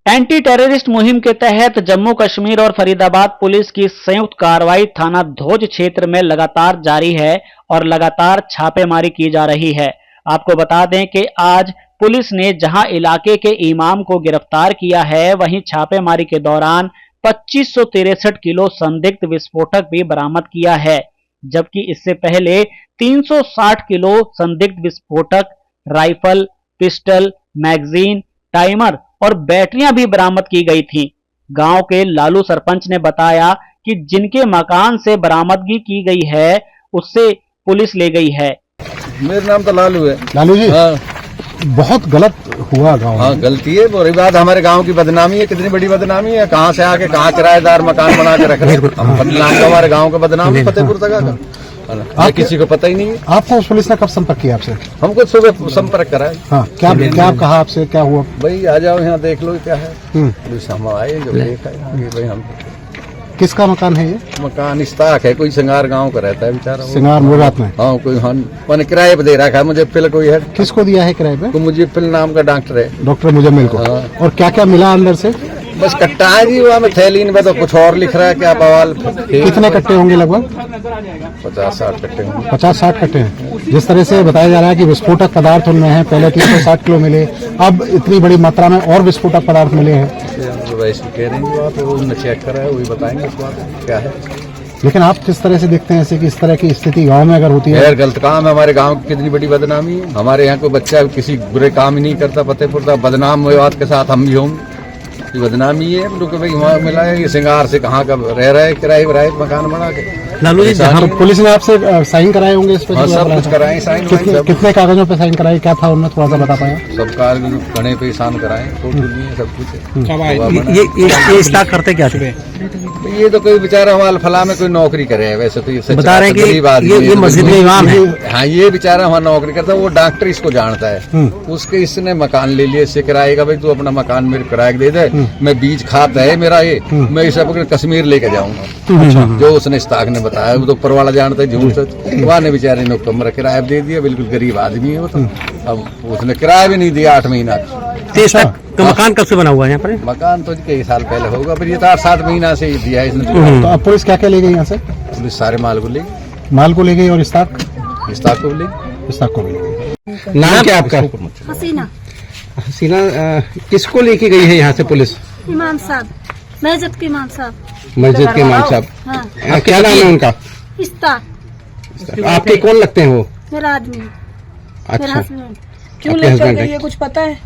Anti terrorist मुहिम के तहत जम्मू कश्मीर और फरीदाबाद पुलिस की संयुक्त कार्रवाई थाना धोज क्षेत्र में लगातार जारी है और लगातार छापेमारी की जा रही है। आपको बता दें कि आज पुलिस ने जहां इलाके के इमाम को गिरफ्तार किया है, वहीं छापेमारी के दौरान 2563 किलो संदिग्ध विस्फोटक भी बरामद किया है, जबकि इससे पहले 360 किलो संदिग्ध विस्फोटक, राइफल, पिस्टल, मैगजीन, टाइमर और बैटरियां भी बरामद की गई थी। गांव के लालू सरपंच ने बताया कि जिनके मकान से बरामदगी की गई है उससे पुलिस ले गई है। मेरा नाम तो लालू है। लालू जी, हाँ, बहुत गलत हुआ गांव में। हाँ गलती है। बुरी बात, हमारे गांव की बदनामी है। कितनी बड़ी बदनामी है। कहाँ से आके कहाँ किराएदार मकान बना के रख रहे हैं। हमारे गांव का बदनामी फतेहपुर तक का किसी को पता ही नहीं है। आपको पुलिस ने कब संपर्क किया आपसे? हमको सुबह संपर्क करा है। हाँ, क्या कहा आपसे, क्या हुआ? भाई आ जाओ यहाँ देख लो क्या है। हम आए जो देखा है भाई। हम किसका मकान है ये? मकान इस्ताक है, कोई सिंगार गांव का रहता है बेचारा। सिंगार मुराद में? हाँ, कोई मैंने किराए पे दे रखा है। मुझे फिल कोई है। किसको दिया है किराए पे? तो मुझे फिल नाम का डॉक्टर है, डॉक्टर मुजम्मिल को। हाँ। और क्या क्या मिला अंदर से? बस कट्टा है जी, वहाँ में थैलीन में तो कुछ और लिख रहा है। क्या बवाल। कितने कट्टे होंगे? लगभग 50-60 कट्टे होंगे। 50-60 कट्टे हैं। जिस तरह से बताया जा रहा है कि विस्फोटक पदार्थ उनमें है, पहले 360 किलो मिले, अब इतनी बड़ी मात्रा में और विस्फोटक पदार्थ मिले हैं। वैसे कह रहे हैं आप, उन्होंने चेक करा है, वही बताएंगे इस बात क्या है। लेकिन आप किस तरह से देखते हैं ऐसे कि इस तरह की स्थिति गांव में अगर होती है? गलत काम है। हमारे गांव की कितनी बड़ी बदनामी है। हमारे यहाँ कोई बच्चा किसी बुरे काम ही नहीं करता। फतेहपुर का बदनाम विवाद के साथ हम भी होंगे। ये बदनामी है। हम लोग भाई वहाँ मिला है। ये सिंगार से कहाँ का रह रहा है, किराए मकान बना के। लालू जी, पुलिस ने आपसे साइन कराए होंगे इस पर? हाँ, सब कुछ कराए साइन। कितने कागजों पे साइन कराए, क्या था उनमें, थोड़ा सा बता पाए? सब कागज घने पे साइन कराए, फोटो लिए, सब कुछ। ये स्टार्ट करते क्या थे? ये तो कोई बेचारा हमारे फला में कोई नौकरी करे है। वैसे तो ये बता रहे हैं कि ये मस्जिद में इमाम है। हाँ, ये बेचारा वहाँ नौकरी करता है। वो डॉक्टर इसको जानता है। उसके इसने मकान ले लिया। इससे किराए का, भाई तू अपना मकान मेरे किराए दे दे, मैं बीज खाता है मेरा ये, मैं इसे अपने कश्मीर लेके जाऊंगा। जो उसने इस्ताक ने बताया, वो तो ऊपर वाला जानता है झूठ सच। वहाँ ने बेचारे ने कमरा किराया दे दिया। बिल्कुल गरीब आदमी है वो तो। अब उसने किराया भी नहीं दिया 8 महीना। तो मकान कब से बना हुआ है यहाँ पर? मकान तो कई साल पहले होगा, फिर ये तो 8-7 महीना से ही दिया है इसने। तो अब पुलिस क्या क्या ले गई यहाँ से? पुलिस सारे माल को ले गई। माल को ले गई और इस्ताक को ले गई। इस्ताक को भी ले गई। नाम क्या आपका? हसीना। हसीना, किसको लेके गई है यहाँ से पुलिस? इमाम साहब, मस्जिद के इमाम साहब। मस्जिद के इमाम साहब। हाँ। क्या नाम है उनका? इस्ताक। आपके कौन लगते हैं वो? मेरा आदमी। मेरा अच्छा, हस्बैंड। क्यों लेकर गई है, कुछ पता है?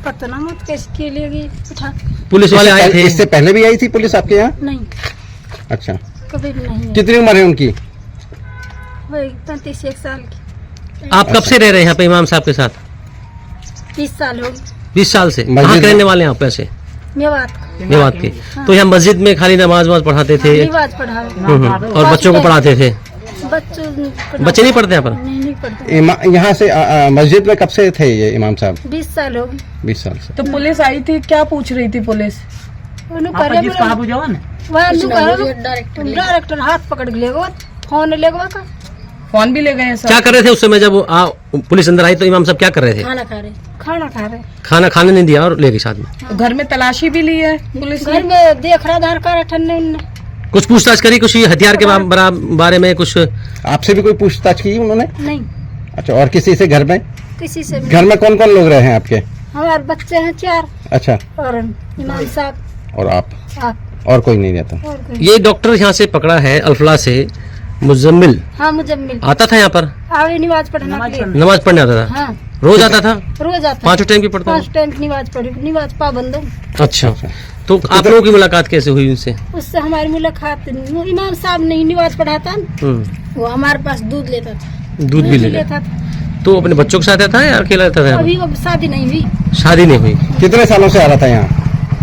पता ना मत कैसे ले गई। पुलिस वाले आए थे? इससे पहले भी आई थी पुलिस आपके यहाँ? नहीं, अच्छा, कभी भी नहीं। कितनी उम्र है उनकी? वही 35 साल की। आप कब से रह रहे हैं यहाँ पे इमाम साहब के साथ? 20 साल हो गए। 20 साल से। कहाँ के रहने वाले हैं आप? ऐसे मेवात के। तो यहाँ मस्जिद में खाली नमाज पढ़ाते थे? नमाज पढ़ा। और बच्चों को पढ़ाते थे? बच्चे नहीं पढ़ते यहाँ पर? नहीं पढ़ते। यहाँ से मस्जिद में कब से थे ये इमाम साहब? 20 साल हो गए। 20 साल से। तो पुलिस आई थी, क्या पूछ रही थी पुलिस? डायरेक्टर हाथ पकड़ के ले गया, फोन ले गया का। फोन भी ले गए? क्या कर रहे थे उस समय जब पुलिस अंदर आई? तो इमाम साहब क्या कर रहे थे? खाना खा रहे। खाना खाने नहीं दिया और ले गए साथ में? घर में तलाशी भी ली है पुलिस? घर में देख रहा आधार कार्ड ठन्ने उनने। कुछ पूछताछ करी? कुछ हथियार के बारे में कुछ आपसे भी कोई पूछताछ की उन्होंने? नहीं। अच्छा, और किसी से घर में? किसी से भी। घर में कौन कौन लोग रहे हैं आपके? हमारे बच्चे हैं 4। अच्छा, और इमाम साहब और आप? और कोई नहीं रहता? और कोई। ये डॉक्टर यहाँ से पकड़ा है अल्फला से, मुजम्मिल। हाँ, मुजम्मिल आता था यहाँ पर? आगे नमाज पढ़ने के लिए। नमाज पढ़ने आता था? हाँ, रोज आता था? रोज आता। 5 टाइम की पढ़ता? 5 टाइम की नमाज पढ़ी। नमाज पाबंद है। अच्छा, तो आप लोगों की मुलाकात कैसे हुई उनसे? उससे हमारी मुलाकात, इमाम साहब नहीं नमाज पढ़ाता, वो हमारे पास दूध लेता था। दूध भी लेता था? तो अपने बच्चों के साथ आता है या अकेला रहता था? अभी वो शादी नहीं हुई। शादी नहीं हुई। कितने सालों से आ रहा था यहाँ?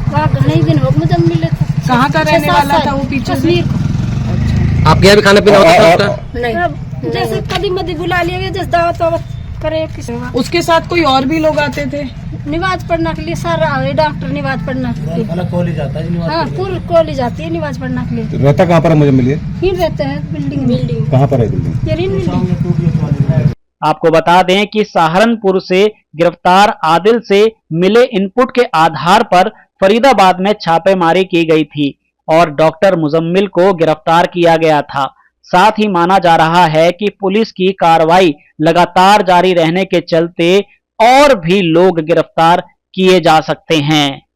वहाँ घने दिन हो मुजम्मिल था। कहाँ का रहने वाला था वो? पीछे कश्मीर। आपके यहाँ भी खाना पीना होता था उसका? नहीं, जैसे कभी मदी बुला लिया गया, जैसे दावत वावत करे किसी। उसके साथ कोई और भी लोग आते थे? नमाज पढ़ने के लिए सारा डॉक्टर नमाज पढ़ने के लिए। कॉलेज जाता है? हाँ, पूरी कॉलेज जाती है नमाज पढ़ने के लिए। रहता कहाँ पर है मुझे मिलिए? फिर रहते हैं बिल्डिंग। कहाँ पर है बिल्डिंग? बिल्डिंग। आपको बता दें कि सहारनपुर से गिरफ्तार आदिल से मिले इनपुट के आधार पर फरीदाबाद में छापेमारी की गई थी और डॉक्टर मुजम्मिल को गिरफ्तार किया गया था। साथ ही माना जा रहा है कि पुलिस की कार्रवाई लगातार जारी रहने के चलते और भी लोग गिरफ्तार किए जा सकते हैं।